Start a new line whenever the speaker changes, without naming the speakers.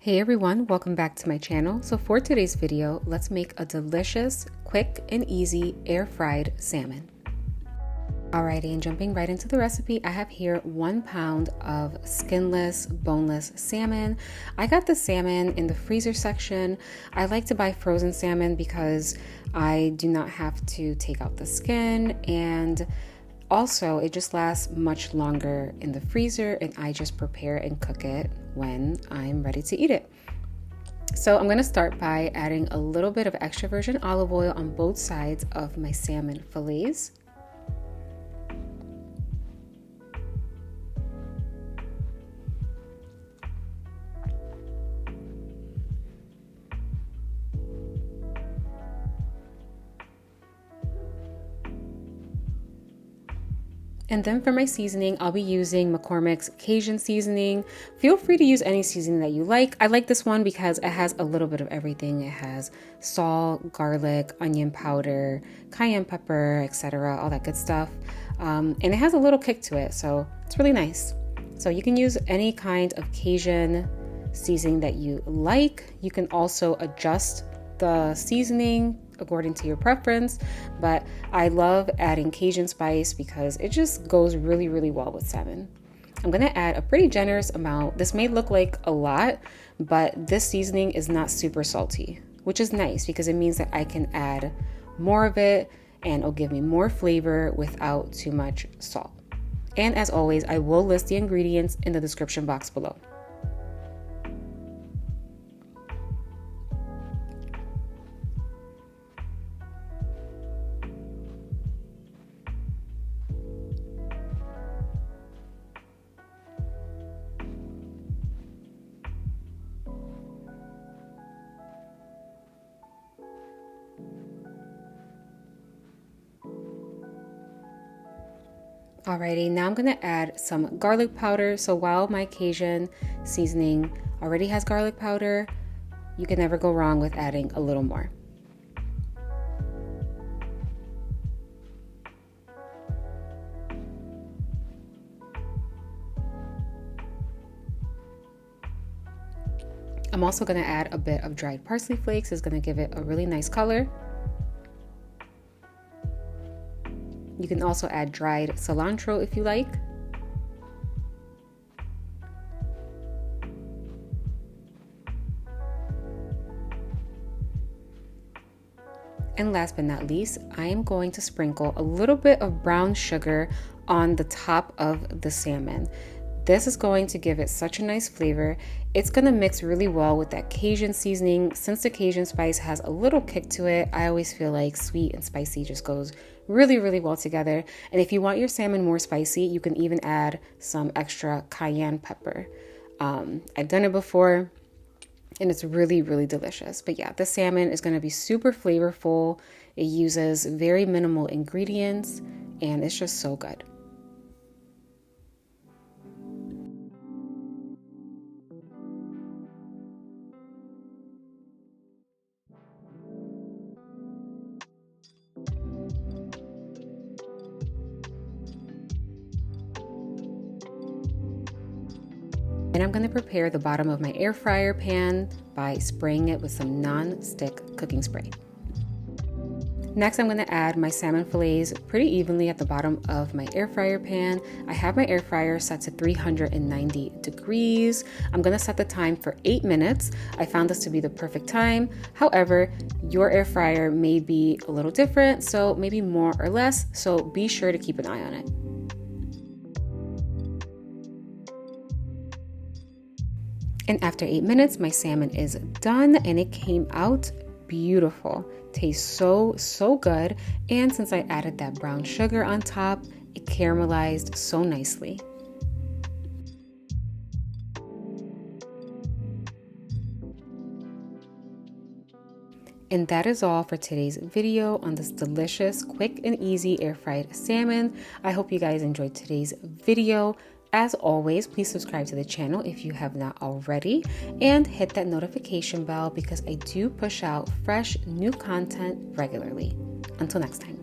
Hey everyone, welcome back to my channel. So for today's video, let's make a delicious, quick and easy air fried salmon. Alrighty, and jumping right into the recipe, I have here 1 pound of skinless, boneless salmon. I got the salmon in the freezer section. I like to buy frozen salmon because I do not have to take out the skin, and also it just lasts much longer in the freezer, and I just prepare and cook it when I'm ready to eat it. So I'm going to start by adding a little bit of extra virgin olive oil on both sides of my salmon fillets. And then for my seasoning, I'll be using McCormick's Cajun seasoning. Feel free to use any seasoning that you like. I like this one because it has a little bit of everything. It has salt, garlic, onion powder, cayenne pepper, etc., all that good stuff. And it has a little kick to it, so it's really nice. So you can use any kind of Cajun seasoning that you like. You can also adjust the seasoning according to your preference, but I love adding Cajun spice because it just goes really, really well with salmon. I'm gonna add a pretty generous amount. This may look like a lot, but this seasoning is not super salty, which is nice because it means that I can add more of it and it'll give me more flavor without too much salt. And as always, I will list the ingredients in the description box below. Alrighty, now I'm gonna add some garlic powder. So while my Cajun seasoning already has garlic powder, you can never go wrong with adding a little more. I'm also gonna add a bit of dried parsley flakes. It's gonna give it a really nice color. You can also add dried cilantro if you like. And last but not least, I am going to sprinkle a little bit of brown sugar on the top of the salmon. This is going to give it such a nice flavor. It's gonna mix really well with that Cajun seasoning. Since the Cajun spice has a little kick to it, I always feel like sweet and spicy just goes really, really well together. And if you want your salmon more spicy, you can even add some extra cayenne pepper. I've done it before and it's really, really delicious. But yeah, the salmon is gonna be super flavorful. It uses very minimal ingredients and it's just so good. And I'm going to prepare the bottom of my air fryer pan by spraying it with some non-stick cooking spray. Next, I'm going to add my salmon fillets pretty evenly at the bottom of my air fryer pan. I have my air fryer set to 390 degrees. I'm going to set the time for 8 minutes. I found this to be the perfect time. However, your air fryer may be a little different, so maybe more or less, so be sure to keep an eye on it. And after 8 minutes, my salmon is done and it came out beautiful. Tastes so, so good. And since I added that brown sugar on top, it caramelized so nicely. And that is all for today's video on this delicious, quick and easy air fried salmon. I hope you guys enjoyed today's video. As always, please subscribe to the channel if you have not already and hit that notification bell because I do push out fresh new content regularly. Until next time.